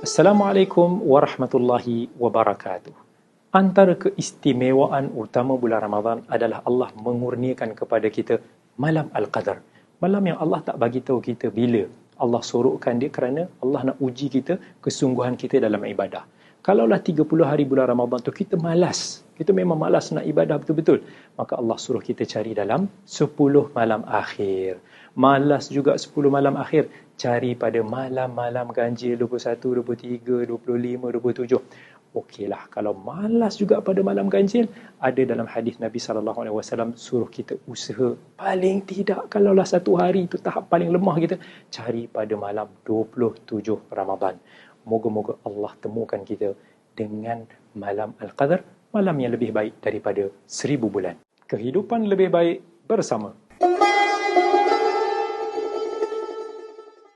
Assalamualaikum warahmatullahi wabarakatuh. Antara keistimewaan utama bulan Ramadan adalah Allah mengurniakan kepada kita malam Al-Qadar. Malam yang Allah tak bagi tahu kita bila. Allah sorokkan dia kerana Allah nak uji kita kesungguhan kita dalam ibadah. Kalaulah 30 hari bulan Ramadan tu kita malas, kita memang malas nak ibadah betul-betul, maka Allah suruh kita cari dalam 10 malam akhir. Malas juga 10 malam akhir, cari pada malam-malam ganjil 21, 23, 25, 27. Okeylah, kalau malas juga pada malam ganjil, ada dalam hadis Nabi SAW suruh kita usaha paling tidak kalaulah satu hari itu tahap paling lemah kita, cari pada malam 27 Ramadan. Moga-moga Allah temukan kita dengan malam Al-Qadar, malam yang lebih baik daripada 1000 bulan. Kehidupan lebih baik bersama